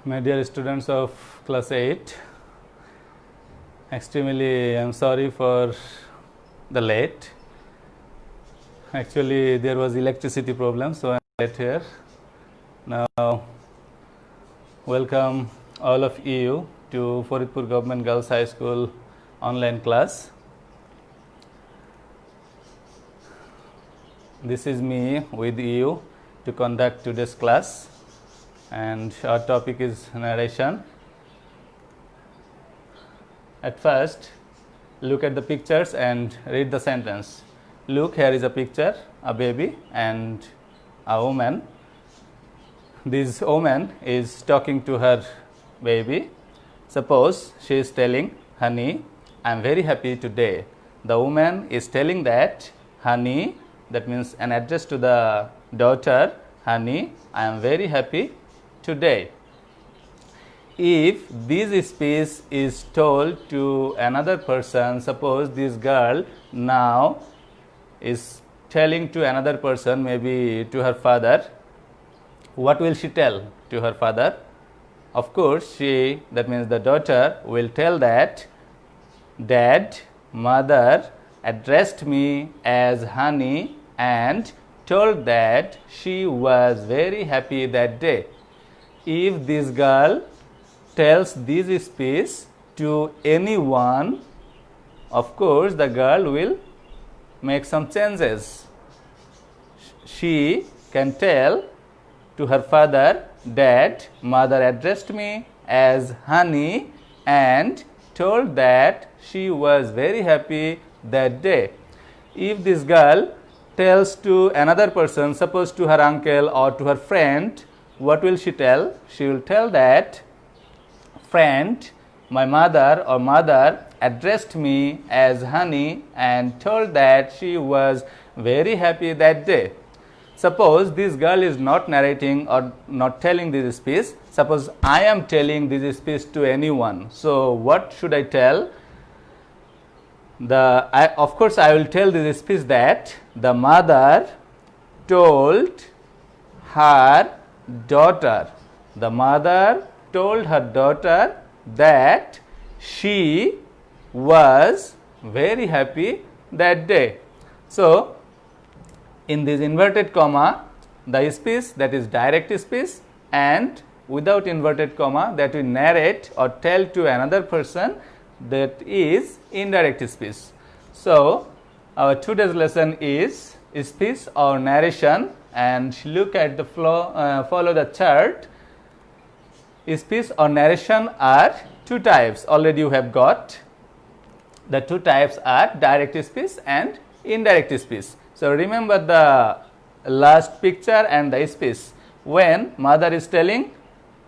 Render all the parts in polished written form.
My dear students of class 8, extremely I am sorry for the late. Actually there was electricity problem, so I am late here. Now welcome all of you to Faridpur Government Girls High School online class. This is me with you to conduct today's class, and our topic is narration. At first, look at the pictures and read the sentence. Look, here is a picture, a baby and a woman. This woman is talking to her baby. Suppose she is telling, "Honey, I am very happy today." The woman is telling that, "Honey," that means an address to the daughter, "Honey, I am very happy today." If this speech is told to another person, suppose this girl now is telling to another person, maybe to her father, what will she tell to her father? Of course, she, that means the daughter, will tell that, "Dad, mother addressed me as Honey and told that she was very happy that day." If this girl tells this speech to anyone, of course the girl will make some changes. She can tell to her father, "Dad, mother addressed me as Honey and told that she was very happy that day." If this girl tells to another person, suppose to her uncle or to her friend, what will she tell? She will tell that, "Friend, my mother or mother addressed me as Honey and told that she was very happy that day." Suppose this girl is not narrating or not telling this speech. Suppose I am telling this speech to anyone. So what should I tell? Of course I will tell this speech that the mother told her daughter. The mother told her daughter that she was very happy that day. So in this inverted comma, the speech, that is direct speech, and without inverted comma, that we narrate or tell to another person, that is indirect speech. So our today's lesson is speech or narration, and look at the follow the chart. Speech or narration are two types. Already you have got. The two types are direct speech and indirect speech. So remember the last picture and the speech. When mother is telling,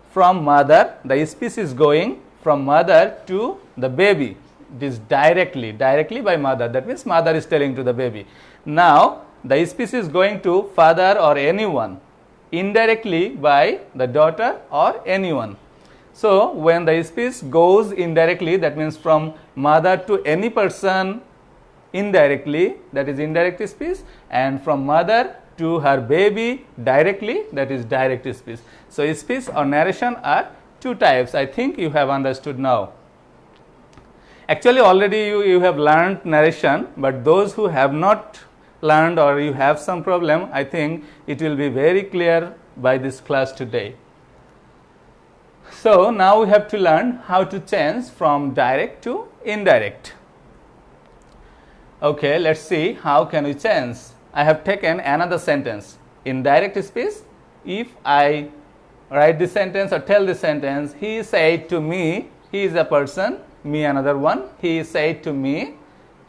from mother, the speech is going from mother to the baby. It is directly by mother. That means mother is telling to the baby. Now the speech is going to father or anyone, indirectly by the daughter or anyone. So when the speech goes indirectly, that means from mother to any person indirectly, that is indirect speech, and from mother to her baby directly, that is direct speech. So speech or narration are two types. I think you have understood now. Actually already you have learned narration, but those who have not learned or you have some problem, I think it will be very clear by this class today. So now we have to learn how to change from direct to indirect. Okay, let's see how can we change. I have taken another sentence. In direct speech, if I write the sentence or tell the sentence, "He said to me," he is a person, me another one, "He said to me,"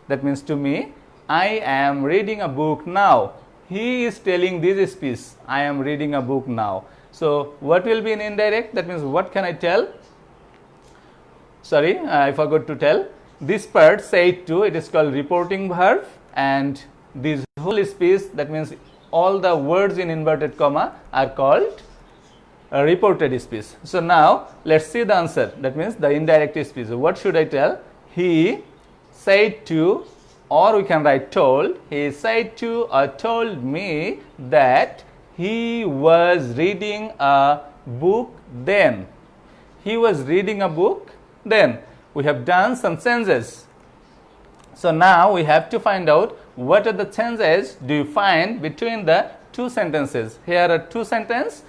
that means to me, "I am reading a book now." He is telling this speech, "I am reading a book now." So what will be in indirect? That means what can I tell? Sorry, I forgot to tell. This part, said to, it is called reporting verb, and this whole speech, that means all the words in inverted comma are called reported speech. So now let's see the answer. That means the indirect speech. What should I tell? He said to, or we can write told. He said to or told me that he was reading a book then. he was reading a book, then we have done some changes. So now we have to find out what are the changes do you find between the two sentences. Here are two sentences,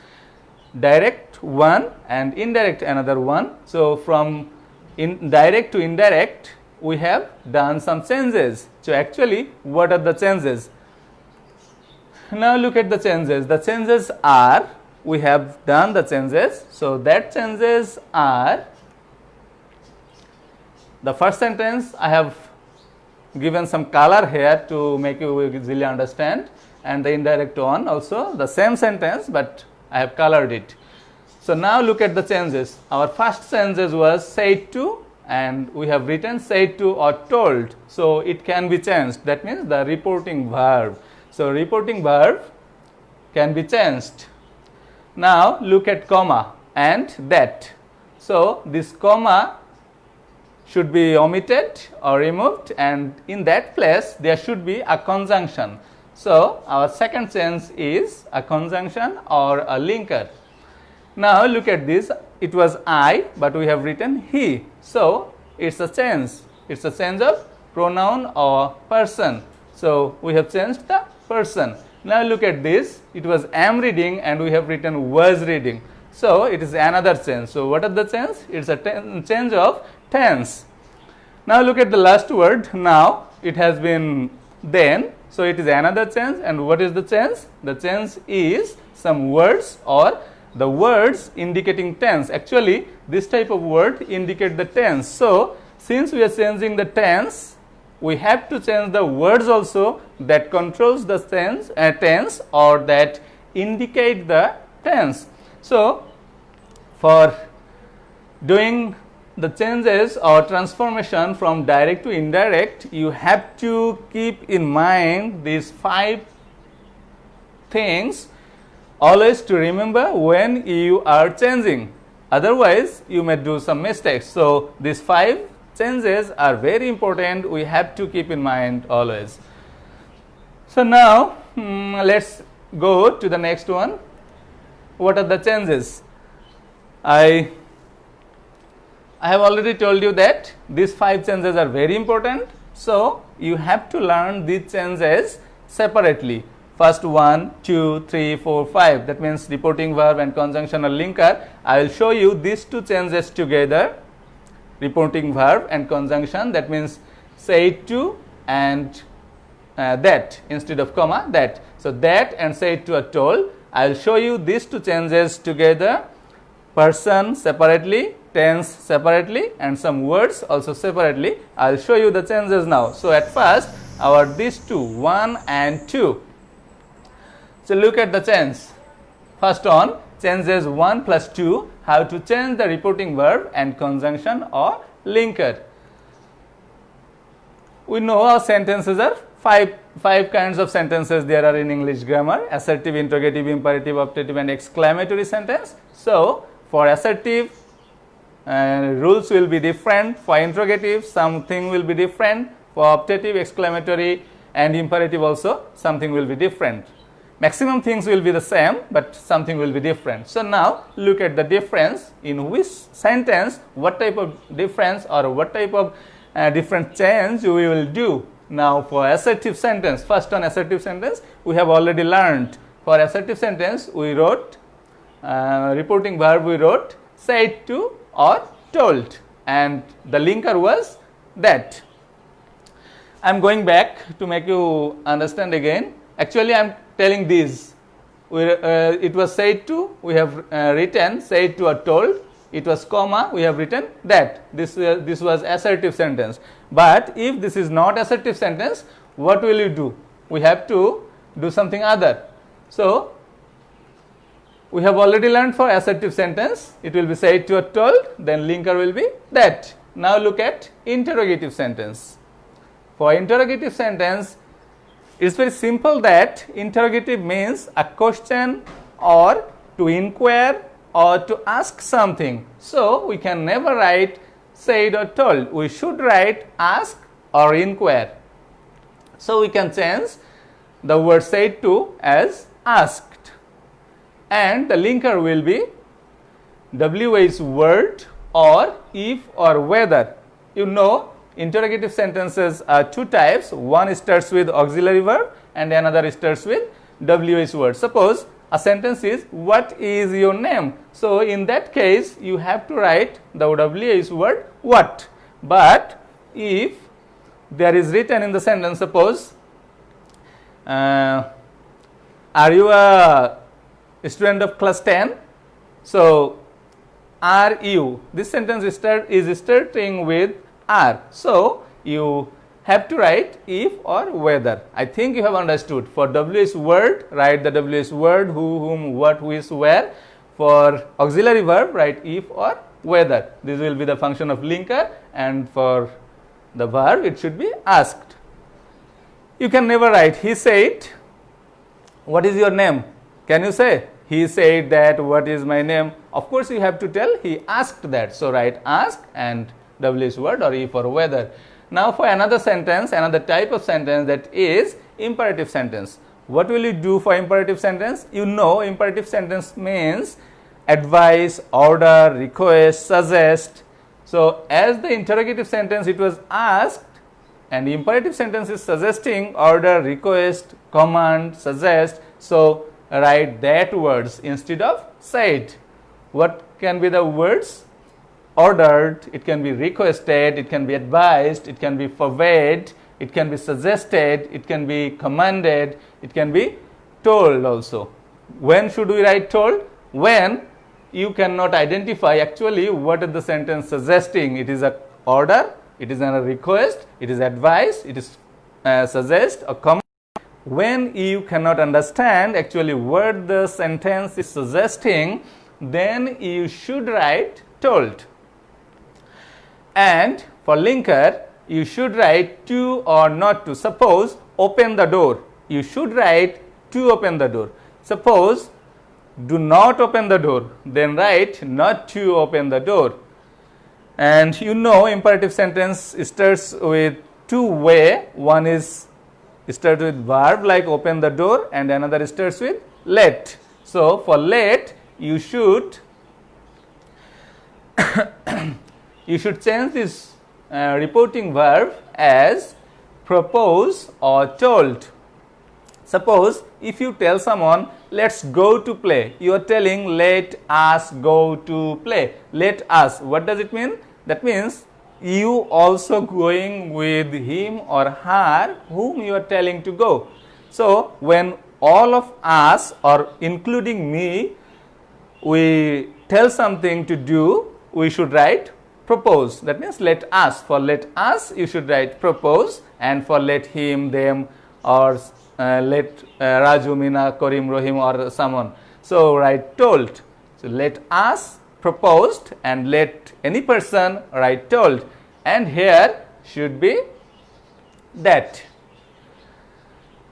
direct one and indirect another one. So from direct to indirect we have done some changes. So actually what are the changes? Now look at the changes. The changes are, we have done the changes. So that changes are, the first sentence I have given some color here to make you easily understand, and the indirect one also the same sentence but I have colored it. So now look at the changes. Our first changes was said to, and we have written said to or told. So it can be changed. That means the reporting verb. So reporting verb can be changed. Now look at comma and that. So this comma should be omitted or removed, and in that place there should be a conjunction. So our second change is a conjunction or a linker. Now look at this. It was I, but we have written he. So it's a change. It's a change of pronoun or person. So we have changed the person. Now look at this. It was am reading and we have written was reading. So it is another change. So what are the change? It's a change of tense. Now look at the last word. Now it has been then. So it is another change. And what is the change? The change is some words or the words indicating tense. Actually this type of word indicate the tense. So since we are changing the tense, we have to change the words also that controls the tense or that indicate the tense. So for doing the changes or transformation from direct to indirect, you have to keep in mind these 5 things always to remember when you are changing. Otherwise you may do some mistakes. So these 5 changes are very important. We have to keep in mind always. So now let's go to the next one. What are the changes? I have already told you that these 5 changes are very important. So you have to learn these changes separately. First 1, 2, 3, 4, 5. That means reporting verb and conjunction or linker. I will show you these 2 changes together. Reporting verb and conjunction. That means said to and that instead of comma that. So that and said to are told. I will show you these 2 changes together. Person separately, tense separately, and some words also separately. I will show you the changes now. So at first our these 2, 1 and 2. So look at the change. First on changes 1 plus 2. How to change the reporting verb and conjunction or linker. We know our sentences are five kinds of sentences there are in English grammar: assertive, interrogative, imperative, optative, and exclamatory sentence. So for assertive, rules will be different. For interrogative, something will be different. For optative, exclamatory, and imperative also something will be different. Maximum things will be the same, but something will be different. So now look at the difference in which sentence, what type of difference or what type of different change we will do. Now for assertive sentence, first on assertive sentence, we have already learned. For assertive sentence, we wrote reporting verb, we wrote said to or told, and the linker was that. I am going back to make you understand again. Actually I am telling these. It was said to, we have written said to or told. It was comma, we have written that. This was assertive sentence. But if this is not assertive sentence, what will you do? We have to do something other. So we have already learned for assertive sentence, it will be said to or told, then linker will be that. Now look at interrogative sentence. For interrogative sentence, it is very simple that interrogative means a question or to inquire or to ask something. So we can never write said or told. We should write ask or inquire. So we can change the word said to as asked, and the linker will be WH word or if or whether. You know, interrogative sentences are two types. One starts with auxiliary verb and another starts with WH word. Suppose a sentence is, what is your name? So in that case, you have to write the WH word what. But if there is written in the sentence, suppose, are you a student of class 10? So are you? This sentence is starting with are. So you have to write if or whether. I think you have understood. For WH word, write the WH word, who, whom, what, which, where. For auxiliary verb, write if or whether. This will be the function of linker, and for the verb it should be asked. You can never write he said, what is your name? Can you say he said that what is my name? Of course you have to tell he asked that. So write ask and WH word or if or whether. Now for another sentence, another type of sentence, that is imperative sentence. What will you do for imperative sentence? You know, imperative sentence means advise, order, request, suggest. So as the interrogative sentence it was asked, and the imperative sentence is suggesting, order, request, command, suggest. So write that words instead of said. What can be the words? Ordered, it can be requested, it can be advised, it can be forbade, it can be suggested, it can be commanded, it can be told also. When should we write told? When you cannot identify actually what is the sentence suggesting. It is a order, it is a request, it is advice, it is suggest or command. When you cannot understand actually what the sentence is suggesting, then you should write told. And for linker, you should write to or not to. Suppose open the door, you should write to open the door. Suppose do not open the door, then write not to open the door. And you know, imperative sentence starts with two way. One is starts with verb like open the door, and another starts with let. So for let, you should you should change this reporting verb as propose or told. Suppose if you tell someone, let's go to play, you are telling let us go to play. Let us, what does it mean? That means you also going with him or her whom you are telling to go. So when all of us or including me, we tell something to do, we should write propose. That means let us. For let us, you should write propose, and for let him, them, or let Raju, Meena, Karim, Rohim, or someone, so write told. So let us proposed, and let any person write told, and here should be that.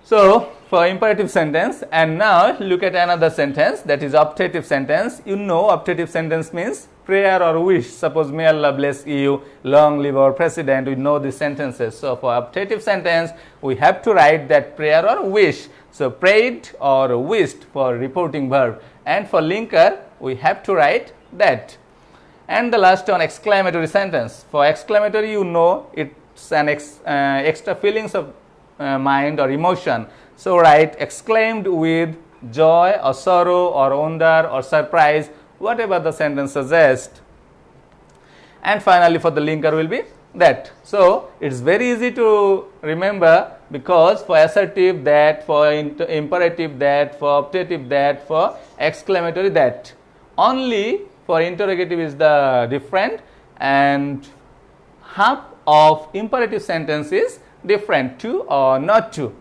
So for imperative sentence. And now look at another sentence, that is optative sentence. You know, optative sentence means prayer or wish. Suppose may Allah bless you, long live our president. We know these sentences. So for optative sentence, we have to write that prayer or wish. So prayed or wished for reporting verb. And for linker, we have to write that. And the last one, exclamatory sentence. For exclamatory, you know, it's an extra feelings of mind or emotion. So write exclaimed with joy or sorrow or wonder or surprise, whatever the sentence suggests. And finally for the linker will be that. So it's very easy to remember, because for assertive that, for imperative that, for optative that, for exclamatory that. Only for interrogative is the different, and half of imperative sentence is different, to or not to.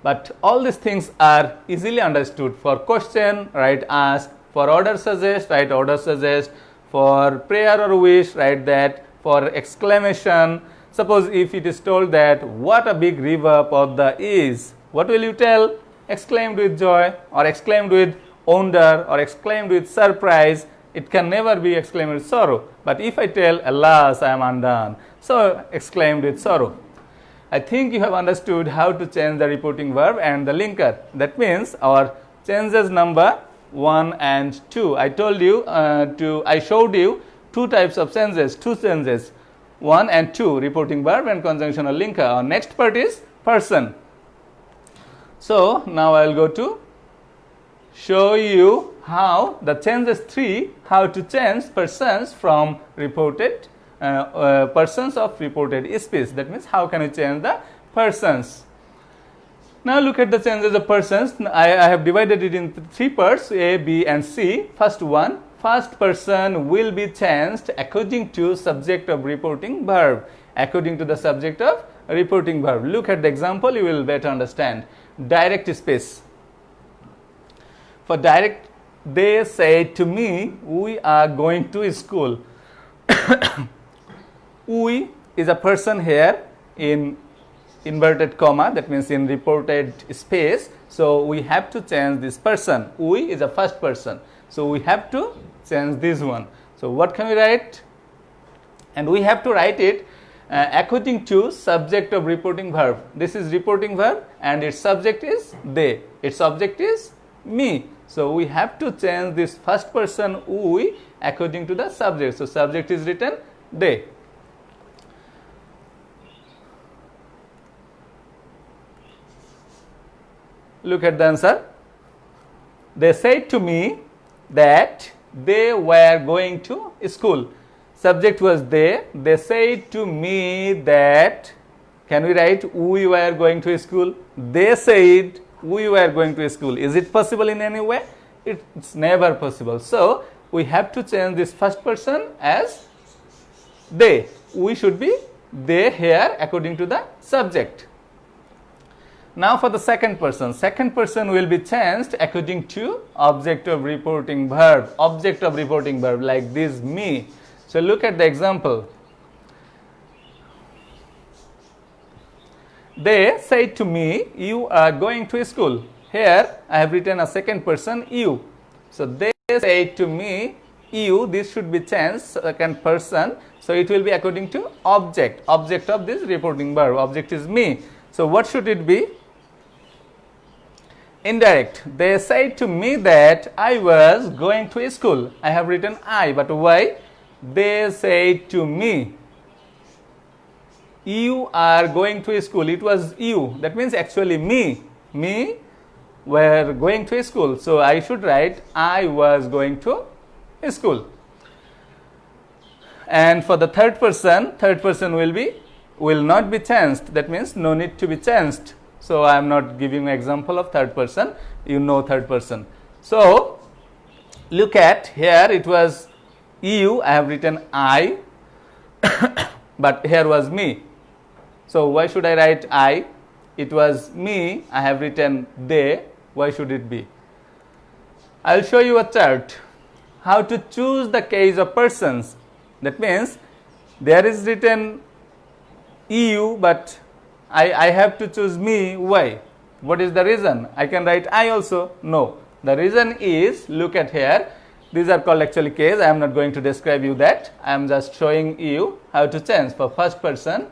But all these things are easily understood. For question, write ask. For order suggest, write order suggest. For prayer or wish, write that. For exclamation, suppose if it is told that what a big river Padma is, what will you tell? Exclaimed with joy, or exclaimed with wonder, or exclaimed with surprise. It can never be exclaimed with sorrow. But if I tell, alas, I am undone, so exclaimed with sorrow. I think you have understood how to change the reporting verb and the linker. That means our changes number 1 and 2. I told you I showed you two types of senses, two senses, 1 and 2, reporting verb and conjunctional linker. Our next part is person. So now I will go to show you how the changes 3, how to change persons from reported persons of reported speech. That means how can you change the persons. Now look at the changes of persons. I have divided it into 3 parts, A, B and C. First one, first person will be changed according to subject of reporting verb. According to the subject of reporting verb. Look at the example, you will better understand. Direct speech. For direct, they say to me, we are going to school. We is a person here in inverted comma, that means in reported space. So we have to change this person. We is a first person. So we have to change this one. So what can we write? And we have to write it according to subject of reporting verb. This is reporting verb and its subject is they. Its object is me. So we have to change this first person we according to the subject. So subject is written they. Look at the answer. They said to me that they were going to school. Subject was they. They said to me that, can we write we were going to school? They said we were going to school. Is it possible in any way? It's never possible. So we have to change this first person as they. We should be they here according to the subject. Now for the second person. Second person will be changed according to object of reporting verb. Object of reporting verb like this me. So look at the example. They said to me, you are going to school. Here I have written a second person you. So they said to me, you, this should be changed second person. So it will be according to object. Object of this reporting verb. Object is me. So what should it be? Indirect. They said to me that I was going to school. I have written I, but why? They said to me, you are going to school. It was you. That means actually me. Me were going to school. So I should write I was going to school. And for the third person will not be changed. That means no need to be changed. So I am not giving an example of third person. You know third person. So look at here, it was you. I have written I, but here was me. So why should I write I? It was me. I have written they. Why should it be? I will show you a chart. How to choose the case of persons. That means there is written you, but I have to choose me. Why? What is the reason? I can write I also. No. The reason is, look at here. These are called actually case. I am not going to describe you that. I am just showing you how to change. For first person,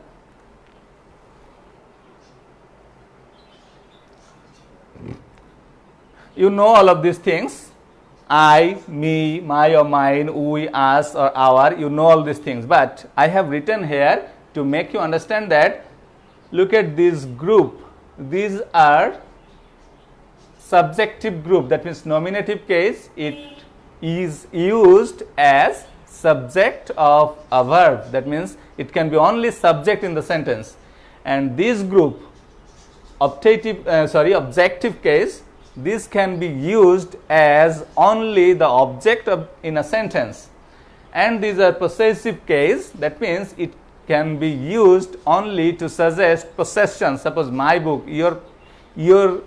you know all of these things. I, me, my or mine, we, us or our. You know all these things. But I have written here to make you understand that. Look at this group. These are subjective group. That means nominative case. It is used as subject of a verb. That means it can be only subject in the sentence. And this group, objective case, this can be used as only the object of in a sentence. And these are possessive case. That means it can be used only to suggest possession. Suppose my book, your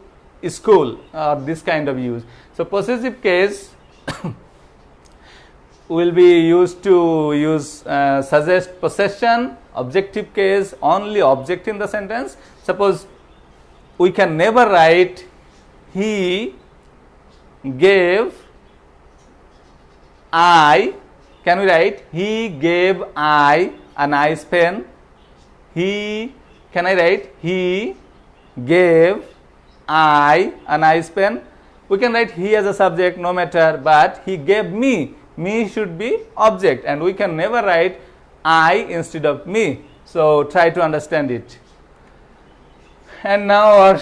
school, or this kind of use. So possessive case will be used to suggest possession. Objective case, only object in the sentence. Suppose we can never write he gave I. Can we write he gave I a nice pen? Can I write he gave I a nice pen? we can write he as a subject no matter, but he gave me. Me should be object, and we can never write I instead of me. So try to understand it. And now our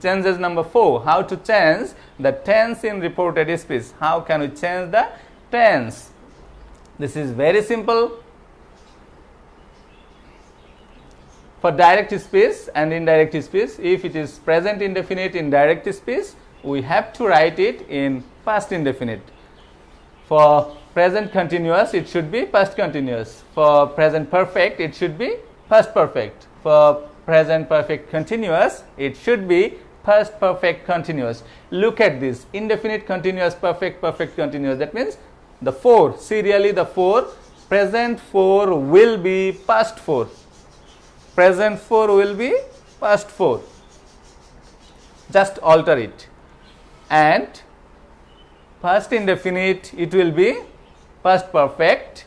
changes number 4. How to change the tense in reported speech. How can we change the tense? This is very simple. For direct speech and indirect speech, if it is present indefinite in direct speech, we have to write it in past indefinite. For present continuous, it should be past continuous. For present perfect, it should be past perfect. For present perfect continuous, it should be past perfect continuous. Look at this, indefinite continuous, perfect, perfect continuous. That means the 4, serially the 4, present 4 will be past 4. Present 4 will be past 4. Just alter it. And past indefinite, it will be past perfect.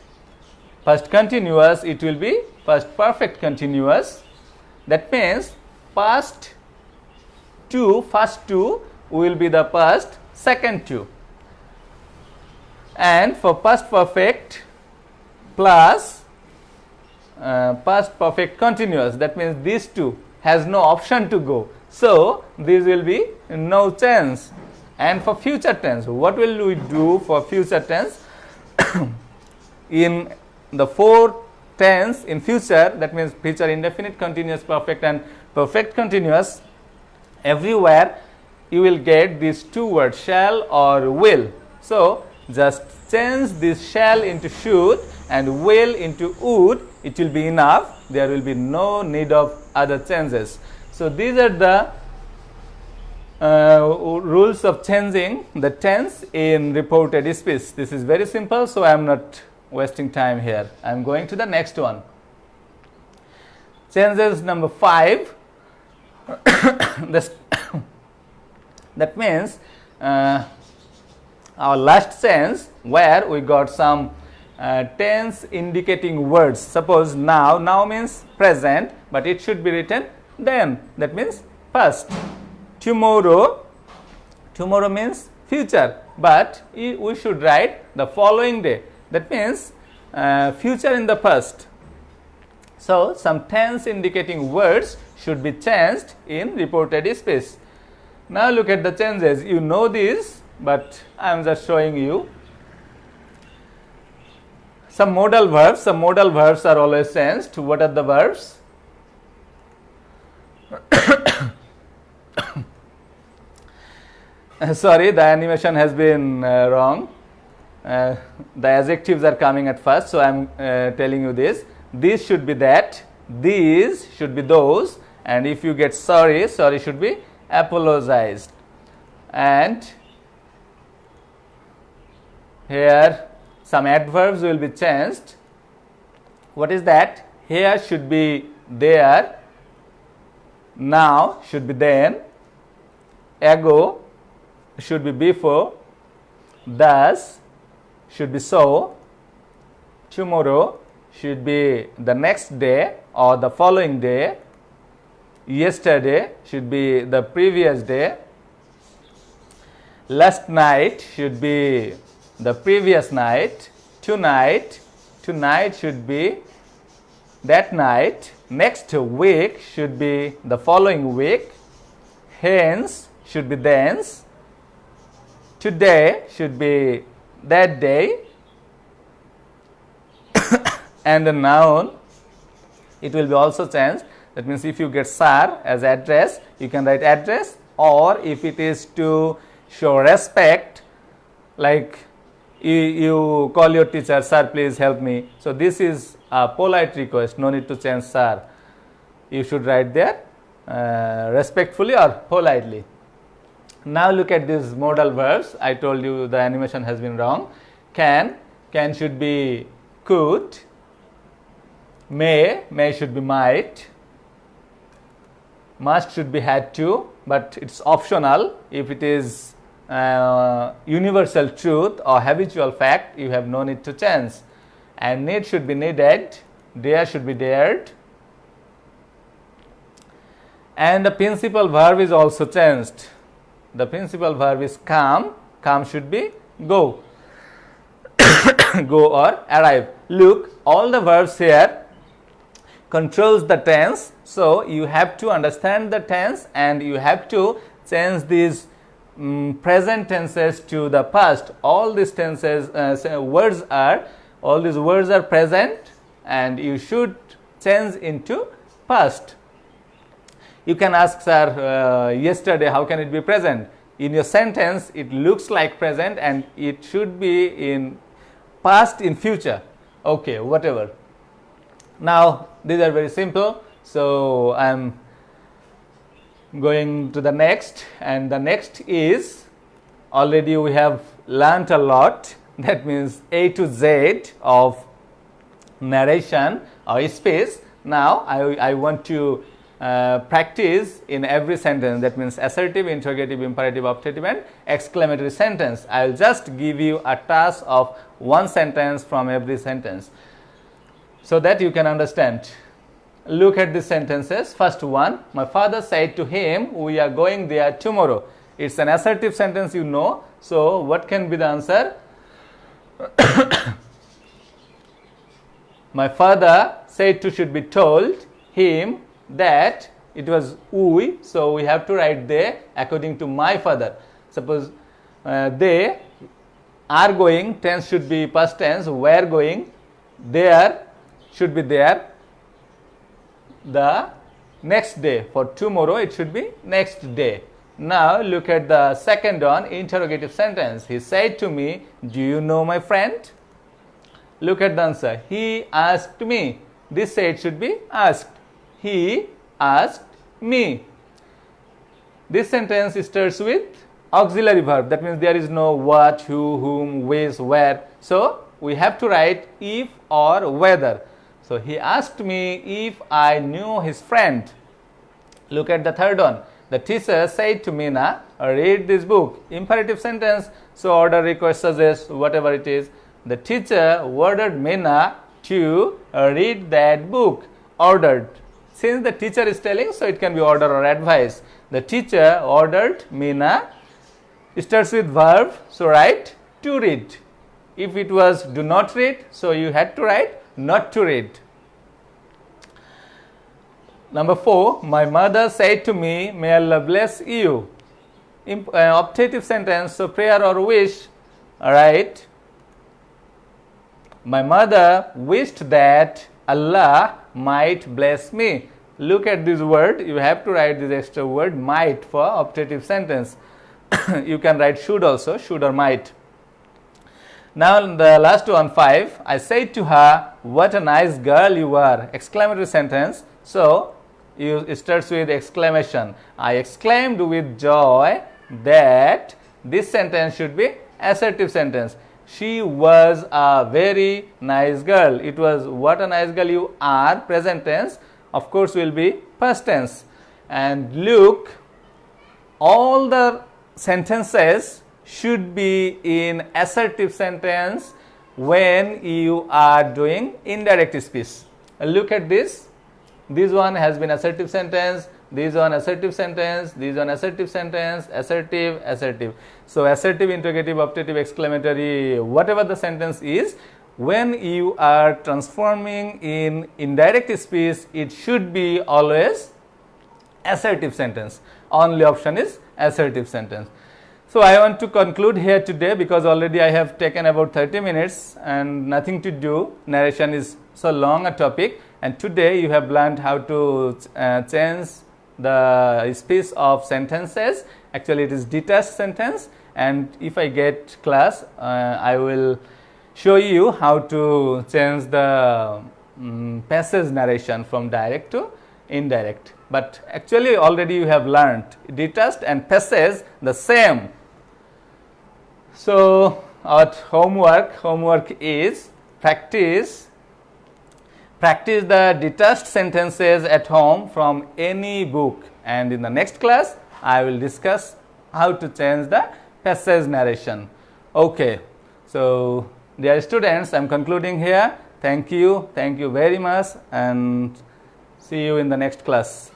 Past continuous, it will be past perfect continuous. That means past 2, first 2 will be the past second 2. And for past perfect plus past perfect continuous, that means these 2 has no option to go. So this will be no tense. And for future tense, what will we do for future tense? In the 4 tense in future, that means future indefinite, continuous, perfect and perfect continuous, everywhere you will get these 2 words, shall or will. So just change this shall into should and will into would. It will be enough. There will be no need of other changes. So these are the rules of changing the tense in reported speech. This is very simple, so I am not wasting time here. I am going to the next one. Changes number 5. That means our last change where we got some tense indicating words. Suppose now, now means present, but it should be written then. That means past. Tomorrow, tomorrow means future, but we should write the following day. That means future in the past. So some tense indicating words should be changed in reported speech. Now look at the changes. You know this, but I am just showing you. Some modal verbs. Some modal verbs are always changed. What are the verbs? Sorry, the animation has been wrong. The adjectives are coming at first, so I am telling you this. This should be that, these should be those, and if you get sorry, sorry should be apologized. And here some adverbs will be changed. What is that? Here should be there, now should be then, ago should be before, thus should be so, tomorrow should be the next day or the following day, yesterday should be the previous day, last night should be the previous night, tonight, tonight should be that night, next week should be the following week, hence should be thence, today should be that day, and the noun, it will be also changed. That means if you get sir as address, you can write address, or if it is to show respect, like you call your teacher, sir please help me. So this is a polite request, no need to change sir. You should write there respectfully or politely. Now look at these modal verbs. I told you the animation has been wrong. Can should be could, may should be might, must should be had to, but it's optional. If it is universal truth or habitual fact, you have no need to change. And need should be needed, dare should be dared, and the principal verb is also changed. the principal verb is come. Come should be go. Go or arrive. Look, all the verbs here controls the tense. So you have to understand the tense and you have to change these present tenses to the past. All these tenses all these words are present and you should change into past. You can ask, sir, yesterday, how can it be present? In your sentence, it looks like present and it should be in past in future. Okay, whatever. Now, these are very simple. So, I am going to the next, and the next is, already we have learnt a lot. That means A to Z of narration or speech. Now, I want to practice in every sentence. That means assertive, interrogative, imperative, optative and exclamatory sentence. I will just give you a task of one sentence from every sentence so that you can understand. Look at the sentences. First one, my father said to him, we are going there tomorrow. It's an assertive sentence, you know. So what can be the answer? My father said to should be told him that it was we, so we have to write they according to my father. Suppose they are going, tense should be past tense, were going, there should be there, the next day. For tomorrow it should be next day. Now look at the second one, interrogative sentence. He said to me, do you know my friend? Look at the answer. He asked me. This said should be asked. He asked me. This sentence starts with auxiliary verb. That means there is no what, who, whom, which, where. So we have to write if or whether. So he asked me if I knew his friend. Look at the third one. The teacher said to Meena, read this book. Imperative sentence. So order, request, suggest, whatever it is. The teacher ordered Meena to read that book. Ordered. Since the teacher is telling, so it can be order or advice. The teacher ordered Meena. It starts with verb, so write to read. If it was do not read, so you had to write not to read. Number 4, my mother said to me, may Allah bless you. Optative sentence, so prayer or wish, right? My mother wished that Allah might bless me. Look at this word. You have to write this extra word might for optative sentence. You can write should also, should or might. Now the last one, 5. I said to her, what a nice girl you are. Exclamatory sentence. So it starts with exclamation. I exclaimed with joy that this sentence should be assertive sentence. She was a very nice girl. It was what a nice girl you are, present tense. Of course will be past tense. And look, all the sentences should be in assertive sentence when you are doing indirect speech. Look at this. This one has been assertive sentence, this one assertive sentence, this one assertive sentence, assertive, assertive. So assertive, interrogative, optative, exclamatory, whatever the sentence is, when you are transforming in indirect speech, it should be always assertive sentence. Only option is assertive sentence. So I want to conclude here today because already I have taken about 30 minutes and nothing to do. Narration is so long a topic, and today you have learned how to change the speech of sentences. Actually it is detached sentence, and if I get class I will show you how to change the passage narration from direct to indirect. But actually already you have learned detached and passage the same. So our homework is practice the detached sentences at home from any book, and in the next class I will discuss how to change the passage narration. Okay, so dear students, I am concluding here. Thank you very much, and see you in the next class.